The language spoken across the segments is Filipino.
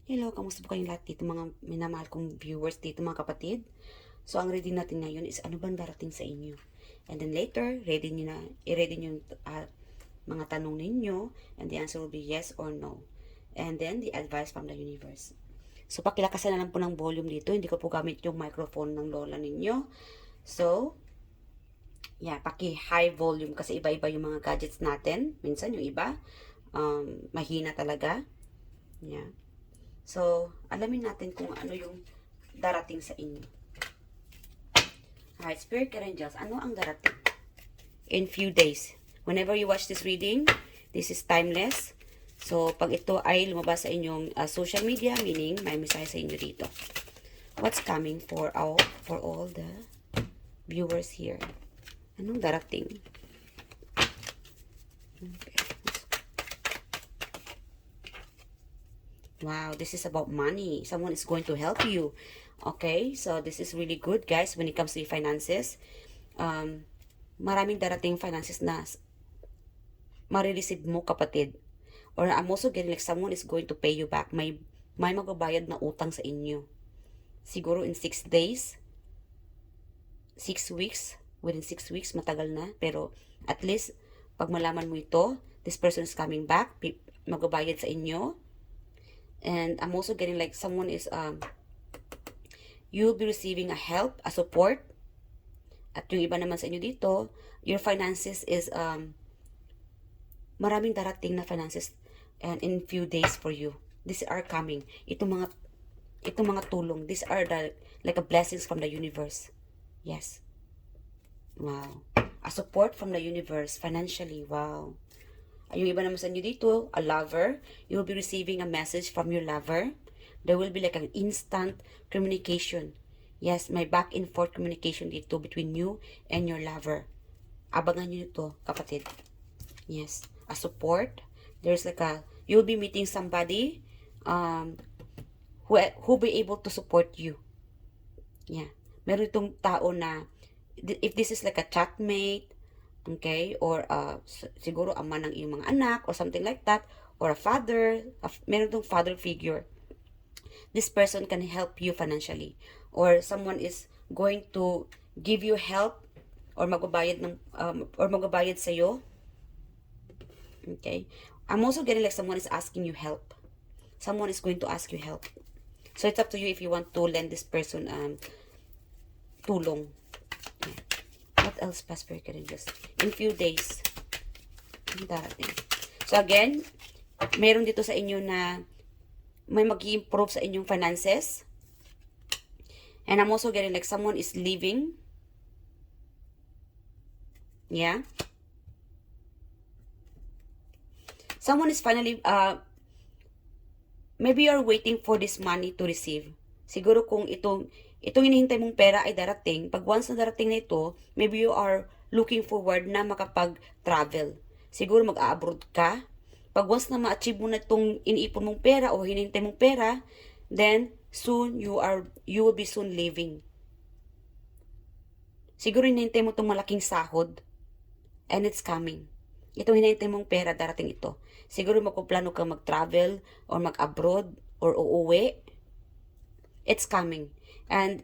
Hello, kamusta po kayong lahat dito mga minamahal kong viewers dito mga kapatid? So, ang reading natin ngayon is ano bang darating sa inyo? And then later, i-ready nyo yung mga tanong ninyo and the answer will be yes or no. And then, the advice from the universe. So, pakilakasan na lang po ng volume dito. Hindi ko po gamit yung microphone ng lola ninyo. So, yeah, paki-high volume kasi iba-iba yung mga gadgets natin. Minsan yung iba, mahina talaga. Yeah. So, alamin natin kung ano yung darating sa inyo. Alright, Spirit Angels, ano ang darating? In few days. Whenever you watch this reading, this is timeless. So, pag ito ay lumabas sa inyong social media, meaning may mensahe sa inyo dito. What's coming for all the viewers here? Anong darating? Okay. Wow, this is about money. Someone is going to help you. Okay, so this is really good, guys, when it comes to finances. Maraming darating finances na marireceive mo, kapatid. Or I'm also getting like someone is going to pay you back. May magbabayad na utang sa inyo. Siguro in 6 days, 6 weeks, within 6 weeks, matagal na. Pero at least, pag malaman mo ito, this person is coming back, magbabayad sa inyo. And I'm also getting like someone is, you'll be receiving a help, a support. At yung iba naman sa inyo dito, your finances is, maraming darating na finances and in few days for you. These are coming. Itong mga tulong, these are the, like a blessings from the universe. Yes. Wow. A support from the universe financially. Wow. Yung iba naman sa inyo dito, a lover, you will be receiving a message from your lover. There will be like an instant communication. Yes, may back and forth communication dito between you and your lover. Abangan nyo ito, kapatid. Yes, a support. There's like you'll be meeting somebody who be able to support you. Yeah. Meron itong tao na, if this is like a chatmate, okay, or siguro ama ng iyong mga anak or something like that, or a father, meron tong father figure. This person can help you financially, or someone is going to give you help or magbabayad sa iyo. Okay, I'm also getting like someone is asking you help. Someone is going to ask you help. So it's up to you if you want to lend this person tulong. Yeah. What else pa, Spirit Angels? In few days. Darating. So again, meron dito sa inyo na may mag-i-improve sa inyong finances. And I'm also getting like someone is leaving. Yeah. Someone is finally, maybe you're waiting for this money to receive. Siguro kung itong hinihintay mong pera ay darating, pag once na darating na ito, maybe you are looking forward na makapag-travel. Siguro mag-abroad ka. Pag once na ma-achieve mo na itong iniipon mong pera o hinihintay mong pera, then soon you will be soon leaving. Siguro hinihintay mo itong malaking sahod and it's coming. Itong hinihintay mong pera, darating ito. Siguro magpuplano kang mag-travel or mag-abroad or uuwi. It's coming. And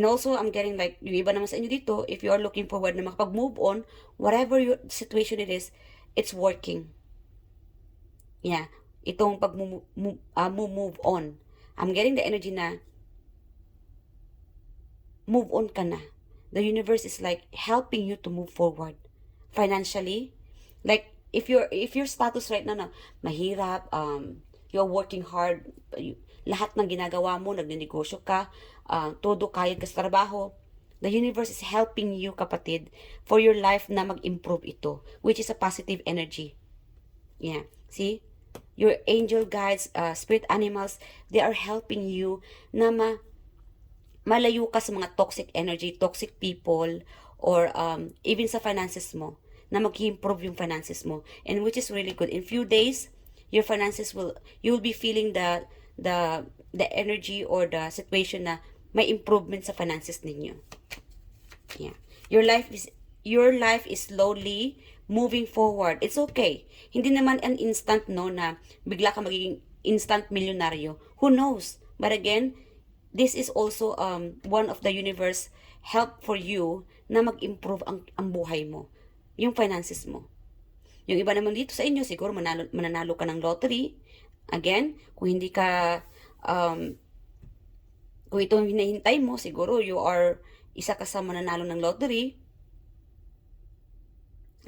also, I'm getting like, yung iba naman sa inyo dito, if you are looking forward na makapag-move on, whatever your situation it is, it's working. Yeah. Itong move on. I'm getting the energy na, move on ka na. The universe is like helping you to move forward. Financially. Like, if your status right now na mahirap, you're working hard, lahat ng ginagawa mo, nagnenegosyo ka, todo kayod ka sa trabaho, the universe is helping you, kapatid, for your life na mag-improve ito, which is a positive energy. Yeah, see? Your angel guides, spirit animals, they are helping you na malayo ka sa mga toxic energy, toxic people, or even sa finances mo, na mag-improve yung finances mo, and which is really good. In few days, your finances you will be feeling the energy or the situation na may improvement sa finances ninyo. Yeah. Your life is slowly moving forward. It's okay. Hindi naman an instant, no, na bigla ka magiging instant milyonaryo. Who knows? But again, this is also one of the universe help for you na mag-improve ang buhay mo, yung finances mo. Yung iba naman dito sa inyo, siguro mananalo ka ng lottery. Again, kung hindi ka, kung ito ang hinahintay mo, siguro you are isa ka sa mananalo ng lottery.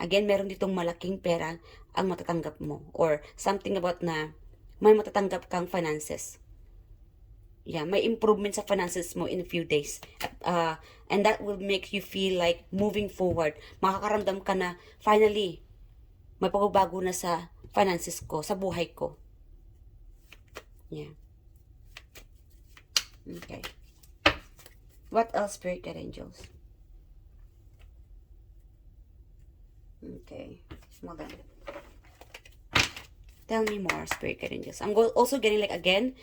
Again, meron ditong malaking pera ang matatanggap mo. Or something about na may matatanggap kang finances. Yeah, may improvement sa finances mo in a few days. And that will make you feel like moving forward. Makakaramdam ka na, finally, may pagbabago na sa finances ko, sa buhay ko. Yeah. Okay. What else, Spirit Guide Angels? Okay. Hold on. Tell me more, Spirit Guide Angels. I'm also getting like, again,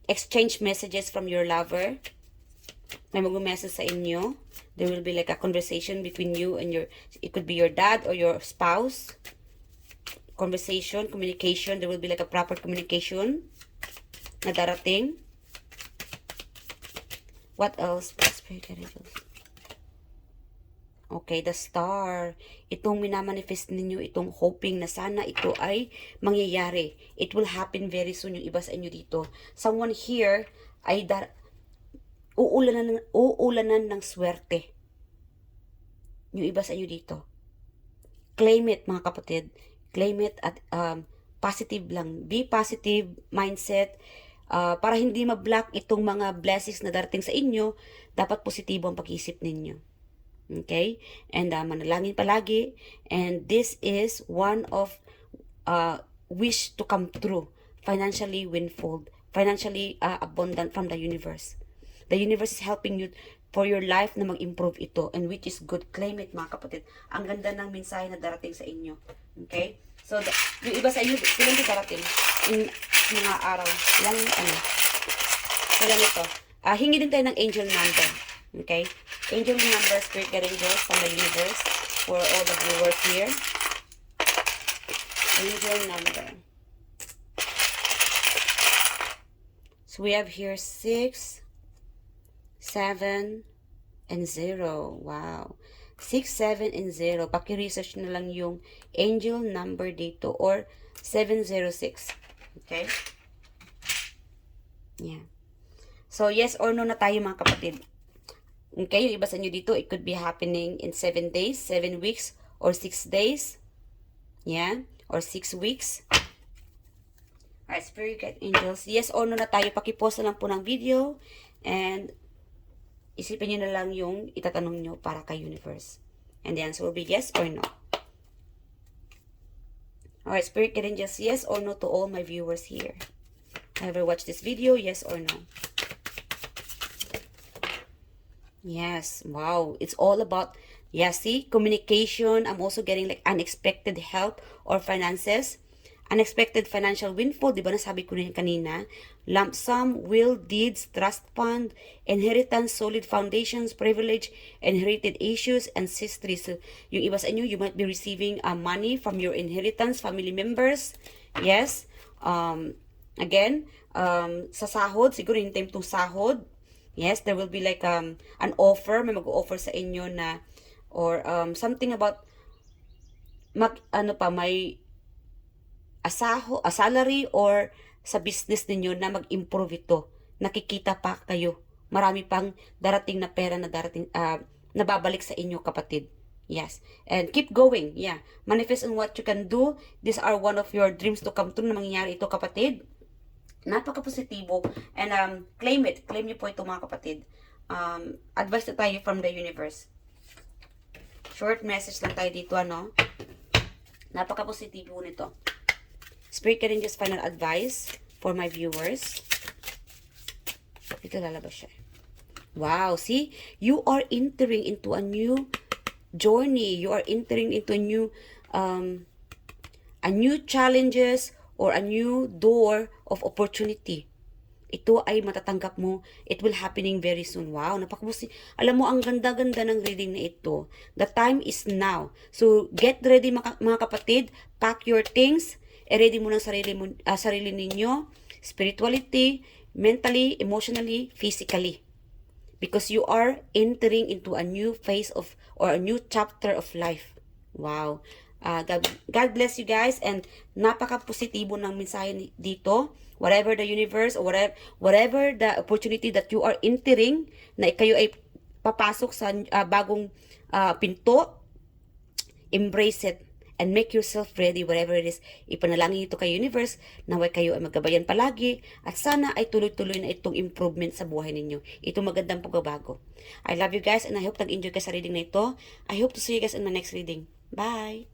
exchange messages from your lover. May mag-message sa inyo. There will be like a conversation between you and it could be your dad or your spouse. Conversation, communication. There will be like a proper communication na darating. What else? Spirit Guide Angels. Okay, the star. Itong minamanifest ninyo, itong hoping na sana ito ay mangyayari. It will happen very soon, yung iba sa inyo dito. Someone here ay uulanan ng swerte. Yung iba sa inyo dito. Claim it, mga kapatid. Claim it at positive lang. Be positive mindset. Para hindi ma-block itong mga blessings na darating sa inyo, dapat positibo ang pag-iisip ninyo. Okay? And manalangin palagi. And this is one of wish to come true. Financially windfall. Financially abundant from the universe. The universe is helping you for your life na mag-improve ito. And which is good. Claim it, mga kapatid. Ang ganda ng mensahe na darating sa inyo. Okay? So, yung iba sa inyo, silang darating in mga araw. Ilang, kailan ito? Hingi din tayo ng angel number. Okay? Angel number, Spirit Guide Angels from the universe for all the viewers here. Angel number. So we have here 6, 7, and 0. Wow. 6, 7, and 0. Paki-research na lang yung angel number dito or 706. Okay? Yeah. So, yes or no na tayo, mga kapatid. Okay, yung iba sa inyo dito, it could be happening in 7 days, 7 weeks, or 6 days. Yeah, or 6 weeks. Alright, Spirit Guide Angels. Yes or no na tayo. Pakipost na lang po ng video. And isipin nyo na lang yung itatanong nyo para kay universe. And the answer will be yes or no. Alright, Spirit Guide Angels. Yes or no to all my viewers here. Ever watch this video? Yes or no? Yes, wow. It's all about, yeah, see, communication. I'm also getting like unexpected help or finances. Unexpected financial windfall. Diba nasabi ko na kanina? Lump sum, will, deeds, trust fund, inheritance, solid foundations, privilege, inherited issues, ancestry. So, yung iba sa inyo, you might be receiving money from your inheritance, family members. Yes. Again, sa sahod, siguro yung time itong sahod. Yes, there will be like an offer, may mag-offer sa inyo na or something about may a salary or sa business ninyo na mag-improve ito. Nakikita pa kayo. Marami pang darating na pera na nababalik sa inyo, kapatid. Yes. And keep going. Yeah. Manifest on what you can do. These are one of your dreams to come true na mangyayari ito, kapatid. Napaka-positibo. And claim it. Claim niyo po ito, mga kapatid. Advice na tayo from the universe. Short message lang tayo dito, ano? Napaka-positibo nito. Spirit Guide Angels final advice for my viewers. Dito lalabas siya. Wow, see? You are entering into a new journey. You are entering into a new challenges or a new door of opportunity. Ito ay matatanggap mo. It will happening very soon. Wow, napakabusi. Alam mo, ang ganda-ganda ng reading na ito. The time is now. So, get ready, mga kapatid. Pack your things i-ready mo ng sarili ninyo, spirituality, mentally, emotionally, physically. Because you are entering into a new phase of, or a new chapter of life. Wow. God bless you guys, and napaka-positibo ng mensahe dito. Whatever the universe, or whatever the opportunity that you are entering, na kayo ay papasok sa bagong pinto, embrace it and make yourself ready wherever it is. Ipanalangin ito kay universe, naway kayo ay magabayan palagi, at sana ay tuloy-tuloy na itong improvement sa buhay ninyo. Itong magandang pagbabago. I love you guys, and I hope nag-enjoy ka sa reading na ito. I hope to see you guys in my next reading. Bye!